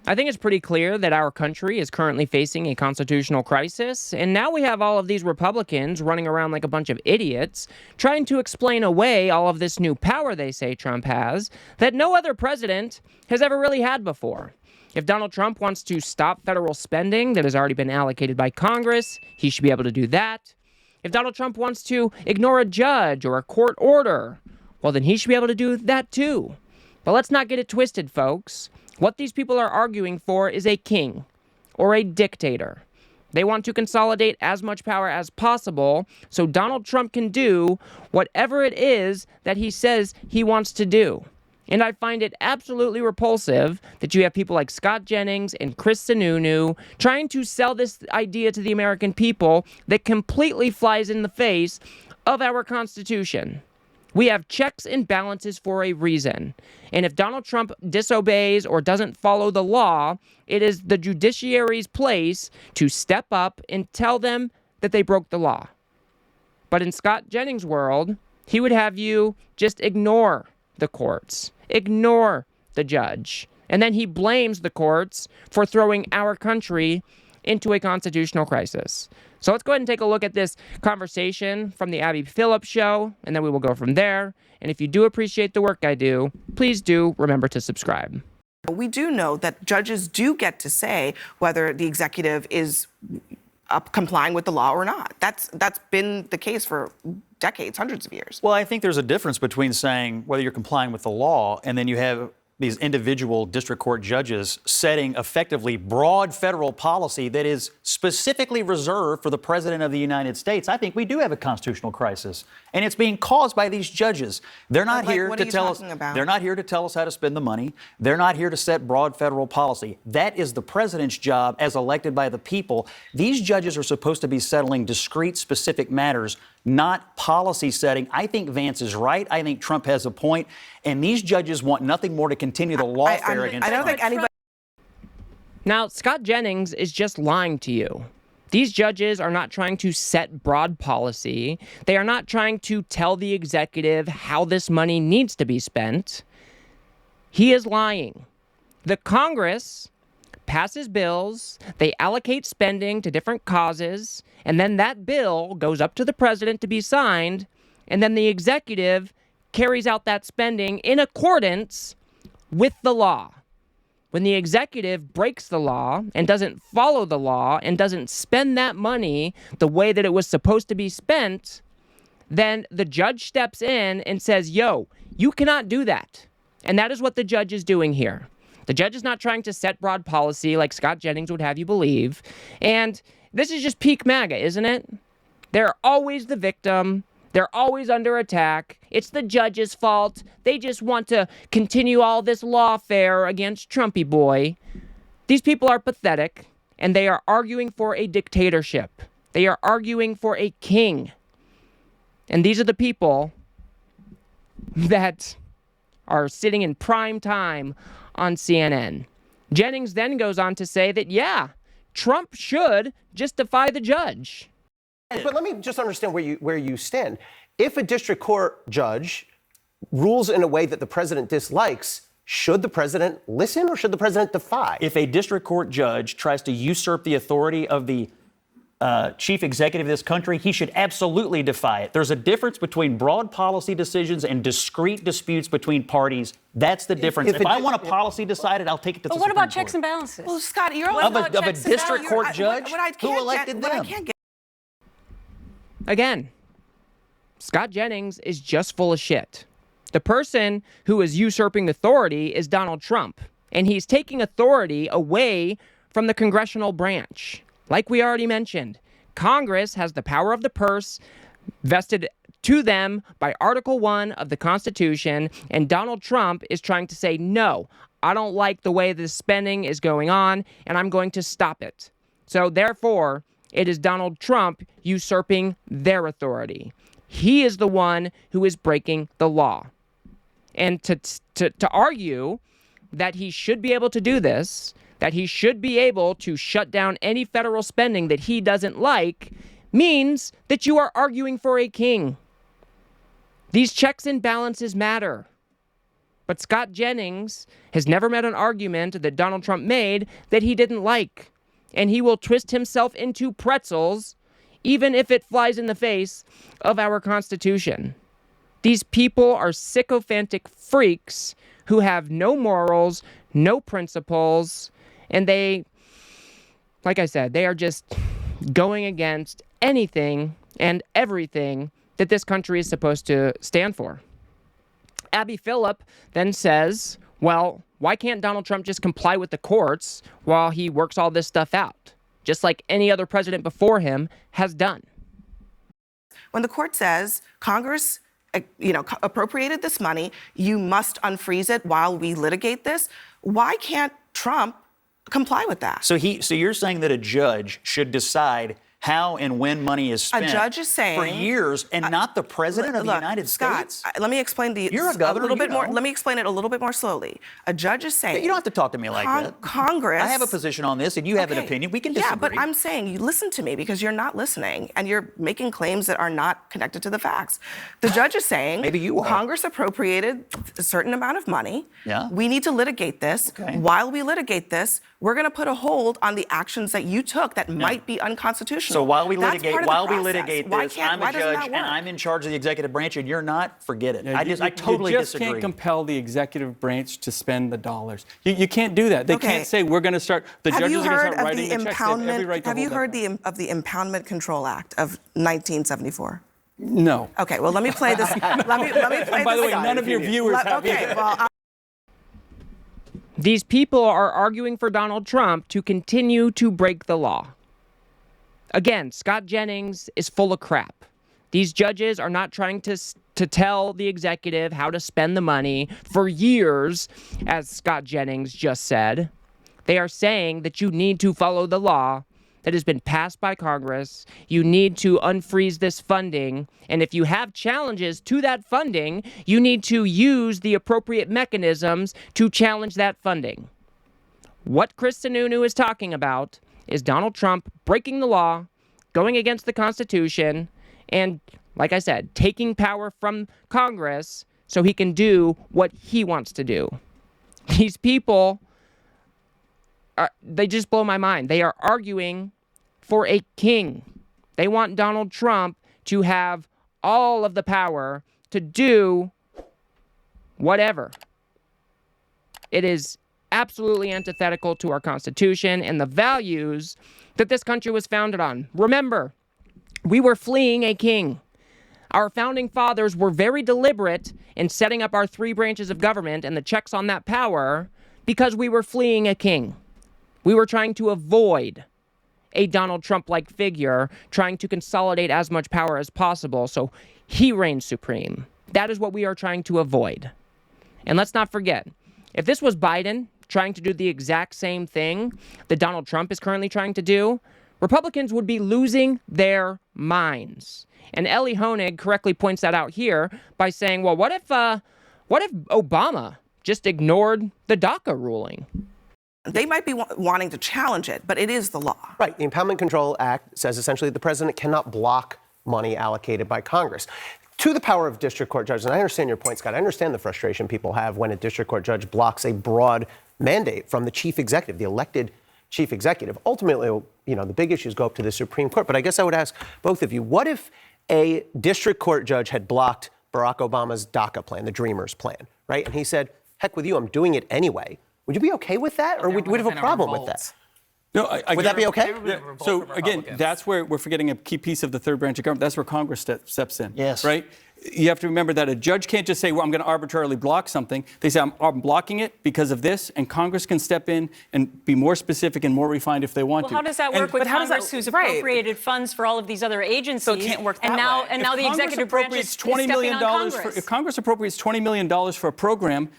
I think it's pretty clear that our country is currently facing a constitutional crisis, and now we have all of these Republicans running around like a bunch of idiots, trying to explain away all of this new power they say Trump has that no other president has ever really had before. If Donald Trump wants to stop federal spending that has already been allocated by Congress, he should be able to do that. If Donald Trump wants to ignore a judge or a court order, well, then he should be able to do that too. But let's not get it twisted, folks. What these people are arguing for is a king or a dictator. They want to consolidate as much power as possible so Donald Trump can do whatever it is that he says he wants to do. And I find it absolutely repulsive that you have people like Scott Jennings and Chris Sinunu trying to sell this idea to the American people that completely flies in the face of our Constitution. We have checks and balances for a reason. And if Donald Trump disobeys or doesn't follow the law, it is the judiciary's place to step up and tell them that they broke the law. But in Scott Jennings' world, he would have you just ignore the courts, ignore the judge. And then he blames the courts for throwing our country into a constitutional crisis. So let's go ahead and take a look at this conversation from the Abby Phillip show, and then we will go from there. And if you do appreciate the work I do, please do remember to subscribe. We do know that judges do get to say whether the executive is complying with the law or not. That's been the case for decades, hundreds of years. Well, I think there's a difference between saying whether you're complying with the law and then you have these individual district court judges setting effectively broad federal policy that is specifically reserved for the president of the United States. I think we do have a constitutional crisis, and it's being caused by these judges. They're not here to tell us. They're not here to tell us how to spend the money. They're not here to set broad federal policy. That is the president's job as elected by the people. These judges are supposed to be settling discrete, specific matters, not policy setting. I think Vance is right. I think Trump has a point. And these judges want nothing more to continue the lawfare against I don't Trump. think anybody. Now, Scott Jennings is just lying to you. These judges are not trying to set broad policy. They are not trying to tell the executive how this money needs to be spent. He is lying. The Congress passes bills, they allocate spending to different causes, and then that bill goes up to the president to be signed, and then the executive carries out that spending in accordance with the law. When the executive breaks the law and doesn't follow the law and doesn't spend that money the way that it was supposed to be spent, then the judge steps in and says, yo, you cannot do that. And that is what the judge is doing here. The judge is not trying to set broad policy like Scott Jennings would have you believe. And this is just peak MAGA, isn't it? They're always the victim. They're always under attack. It's the judge's fault. They just want to continue all this lawfare against Trumpy boy. These people are pathetic, and they are arguing for a dictatorship. They are arguing for a king. And these are the people that are sitting in prime time on CNN. Jennings then goes on to say that, yeah, Trump should just defy the judge. But let me just understand where you stand. If a district court judge rules in a way that the president dislikes, should the president listen or should the president defy? If a district court judge tries to usurp the authority of the chief executive of this country, he should absolutely defy it. There's a difference between broad policy decisions and discrete disputes between parties. That's the difference. If I want a policy decided, I'll take it to the Supreme Court. What about checks and balances? Well, Scott, you're of a district court judge who elected them. Again, Scott Jennings is just full of shit. The person who is usurping authority is Donald Trump, and he's taking authority away from the congressional branch. Like we already mentioned, Congress has the power of the purse vested to them by Article 1 of the Constitution, and Donald Trump is trying to say, no, I don't like the way this spending is going on, and I'm going to stop it. So therefore, it is Donald Trump usurping their authority. He is the one who is breaking the law. And to argue that he should be able to do this, that he should be able to shut down any federal spending that he doesn't like, means that you are arguing for a king. These checks and balances matter. But Scott Jennings has never met an argument that Donald Trump made that he didn't like. And he will twist himself into pretzels, even if it flies in the face of our Constitution. These people are sycophantic freaks who have no morals, no principles, and they, like I said, they are just going against anything and everything that this country is supposed to stand for. Abby Phillip then says, well, why can't Donald Trump just comply with the courts while he works all this stuff out, just like any other president before him has done? When the court says Congress, appropriated this money, you must unfreeze it while we litigate this, why can't Trump comply with that? So you're saying that a judge should decide how and when money is spent a judge is saying, for years, and not the president of the United Scott, States? Let me explain You're a governor, a little bit more. know. Let me explain it a little bit more slowly. A judge is saying, You don't have to talk to me like that. Congress. I have a position on this, and you have an Okay. opinion. We can disagree. Yeah, but I'm saying you listen to me because you're not listening and you're making claims that are not connected to the facts. The judge is saying Maybe you are. Congress appropriated a certain amount of money. Yeah. We need to litigate this. Okay. While we litigate this, we're going to put a hold on the actions that you took that might be unconstitutional. So while we That's litigate, part of the process. Why this, can't- I'm why a doesn't judge that work? and I'm in charge of the executive branch, and you're not. Forget it. Yeah, I totally you just disagree. can't compel the executive branch to spend the dollars. You can't do that. They Okay. can't say we're going to start. The Have judges you are going to heard start of writing the the checks. They have every right impoundment? to Have you hold heard that. of the Impoundment Control Act of 1974? No. Okay, well, let me play this. let me play And by the this. way, none of your viewers have Okay, either. well, These people are arguing for Donald Trump to continue to break the law. Again, Scott Jennings is full of crap. These judges are not trying to tell the executive how to spend the money for years, as Scott Jennings just said. They are saying that you need to follow the law that has been passed by Congress. You need to unfreeze this funding. And if you have challenges to that funding, you need to use the appropriate mechanisms to challenge that funding. What Chris Sinunu is talking about is Donald Trump breaking the law, going against the Constitution, and, like I said, taking power from Congress so he can do what he wants to do. These people, they just blow my mind. They are arguing for a king. They want Donald Trump to have all of the power to do whatever. It is absolutely antithetical to our Constitution and the values that this country was founded on. Remember, we were fleeing a king. Our founding fathers were very deliberate in setting up our three branches of government and the checks on that power because we were fleeing a king. We were trying to avoid a Donald Trump-like figure, trying to consolidate as much power as possible so he reigns supreme. That is what we are trying to avoid. And let's not forget, if this was Biden trying to do the exact same thing that Donald Trump is currently trying to do, Republicans would be losing their minds. And Ellie Honig correctly points that out here by saying, well, what if Obama just ignored the DACA ruling? they might be wanting to challenge it, but it is the law. Right. The Impoundment Control Act says essentially the president cannot block money allocated by Congress. To the power of district court judges, and I understand your point, Scott. I understand the frustration people have when a district court judge blocks a broad mandate from the chief executive, the elected chief executive. Ultimately, you know, the big issues go up to the Supreme Court. But I guess I would ask both of you, what if a district court judge had blocked Barack Obama's DACA plan, the Dreamers plan, right? And he said, heck with you, I'm doing it anyway. Would you be okay with that? Or would you have a problem with that? No, Would that be okay? Yeah, so again, that's where we're forgetting a key piece of the third branch of government. That's where Congress steps in. Yes. Right? You have to remember that a judge can't just say, well, I'm going to arbitrarily block something. They say, I'm blocking it because of this, and Congress can step in and be more specific and more refined if they want to. Well, how does that work with Congress, who's right. appropriated funds for all of these other agencies? So it can't work that and now, way. And now the executive branch is stepping on Congress. If Congress appropriates $20 million for a program,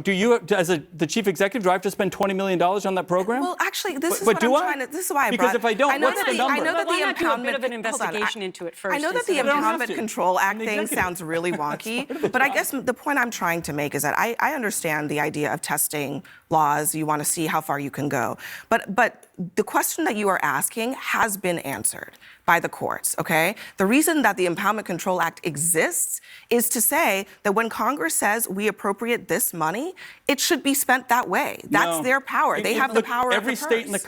do you, as the chief executive, do I have to spend $20 million on that program? Well, actually, this is But what do I'm I? trying to. This is why I Because brought. if I don't, I know what's that the number? I know that Why the not do a bit impoundment. of an hold on, investigation into it first? I know that the instead of- Impoundment Control Act The thing executive sounds really wonky, but I guess the point I'm trying to make is that I understand the idea of testing laws. You want to see how far you can go. But the question that you are asking has been answered by the courts, okay? The reason that the Impoundment Control Act exists is to say that when Congress says we appropriate this money, it should be spent that way. That's their power. They have the power of the purse. Every state in the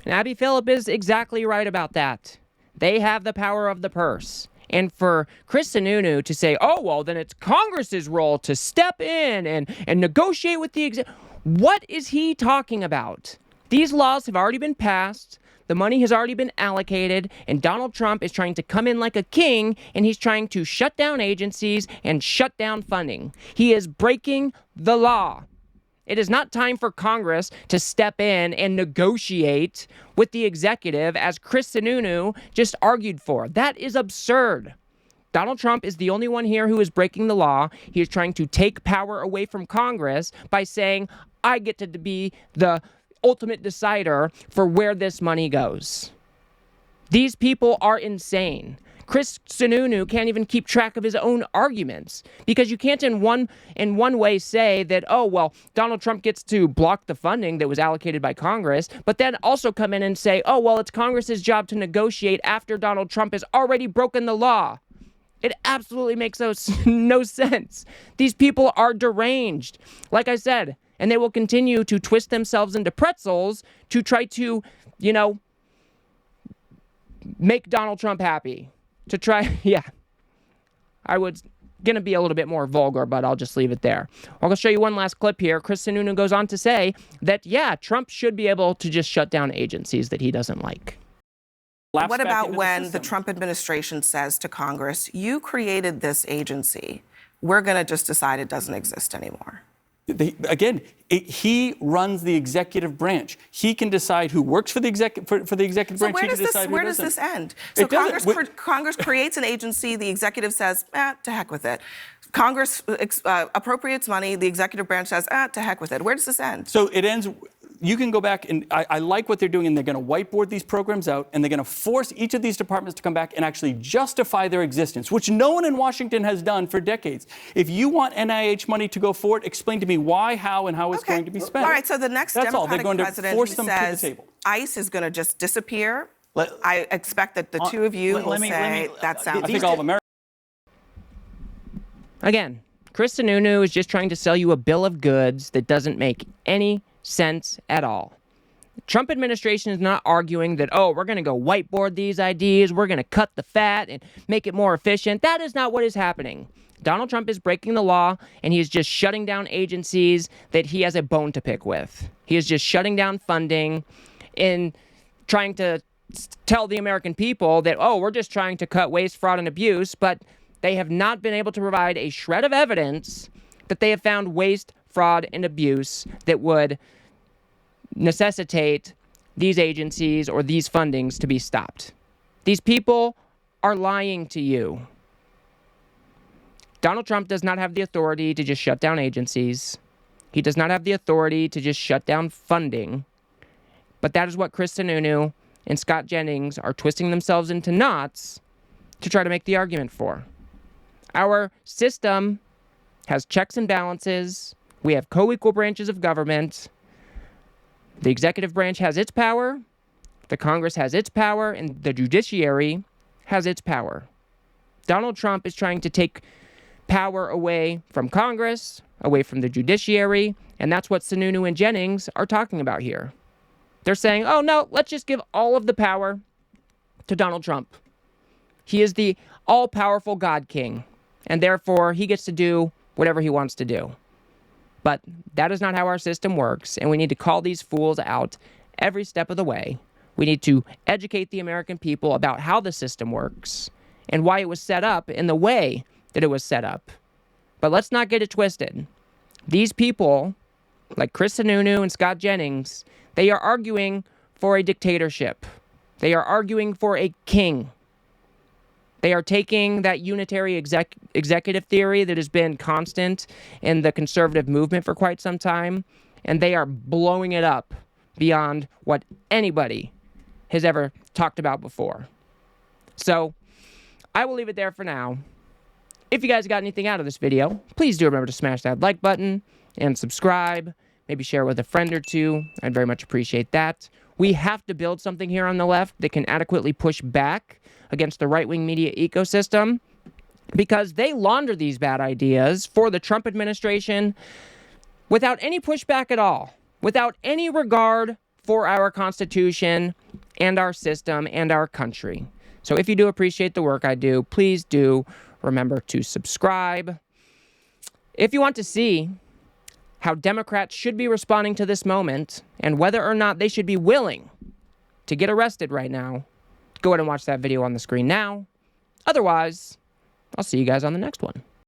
And Abby Phillip is exactly right about that. They have the power of the purse. And for Chris Sinunu to say, oh, well, then it's Congress's role to step in and negotiate with the what is he talking about? These laws have already been passed. The money has already been allocated, and Donald Trump is trying to come in like a king, and he's trying to shut down agencies and shut down funding. He is breaking the law. It is not time for Congress to step in and negotiate with the executive, as Chris Sinunu just argued for. That is absurd. Donald Trump is the only one here who is breaking the law. He is trying to take power away from Congress by saying, I get to be the ultimate decider for where this money goes. These people are insane. Chris Sinunu can't even keep track of his own arguments, because you can't in one way say that, oh, well, Donald Trump gets to block the funding that was allocated by Congress, but then also come in and say, oh, well, it's Congress's job to negotiate after Donald Trump has already broken the law. It absolutely makes no sense. These people are deranged, like I said, and they will continue to twist themselves into pretzels to try to, make Donald Trump happy. I was going to be a little bit more vulgar, but I'll just leave it there. I'll show you one last clip here. Chris Sinunu goes on to say that, Trump should be able to just shut down agencies that he doesn't like. What about when the Trump administration says to Congress, you created this agency, we're going to just decide it doesn't exist anymore? He runs the executive branch. He can decide who works for the executive branch. Where does this end? So Congress creates an agency. The executive says, to heck with it. Congress appropriates money. The executive branch says, to heck with it. Where does this end? So it ends. You can go back, and I like what they're doing, and they're going to whiteboard these programs out, and they're going to force each of these departments to come back and actually justify their existence, which no one in Washington has done for decades. If you want NIH money to go forward, explain to me why, how, and how it's going to be spent. All right, so the next Democratic president who says to the table. ICE is going to just disappear, I expect that the two of you will say that sounds... I think all of America... Again, Chris Sinunu is just trying to sell you a bill of goods that doesn't make any sense at all. The Trump administration is not arguing that, we're going to go whiteboard these ideas, we're going to cut the fat and make it more efficient. That is not what is happening. Donald Trump is breaking the law, and he is just shutting down agencies that he has a bone to pick with. He is just shutting down funding and trying to tell the American people that, we're just trying to cut waste, fraud, and abuse, but they have not been able to provide a shred of evidence that they have found waste, fraud, and abuse that would necessitate these agencies or these fundings to be stopped. These people are lying to you. Donald Trump does not have the authority to just shut down agencies. He does not have the authority to just shut down funding. But that is what Chris Sinunu and Scott Jennings are twisting themselves into knots to try to make the argument for. Our system has checks and balances. We have co-equal branches of government. The executive branch has its power, the Congress has its power, and the judiciary has its power. Donald Trump is trying to take power away from Congress, away from the judiciary, and that's what Sinunu and Jennings are talking about here. They're saying, no, let's just give all of the power to Donald Trump. He is the all-powerful God King, and therefore he gets to do whatever he wants to do. But that is not how our system works, and we need to call these fools out every step of the way. We need to educate the American people about how the system works and why it was set up in the way that it was set up. But let's not get it twisted. These people, like Chris Sinunu and Scott Jennings, they are arguing for a dictatorship. They are arguing for a king. They are taking that unitary executive theory that has been constant in the conservative movement for quite some time, and they are blowing it up beyond what anybody has ever talked about before. So I will leave it there for now. If you guys got anything out of this video, please do remember to smash that like button and subscribe. Maybe share it with a friend or two. I'd very much appreciate that. We have to build something here on the left that can adequately push back against the right-wing media ecosystem, because they launder these bad ideas for the Trump administration without any pushback at all, without any regard for our Constitution and our system and our country. So if you do appreciate the work I do, please do remember to subscribe. If you want to see how Democrats should be responding to this moment and whether or not they should be willing to get arrested right now, go ahead and watch that video on the screen now. Otherwise, I'll see you guys on the next one.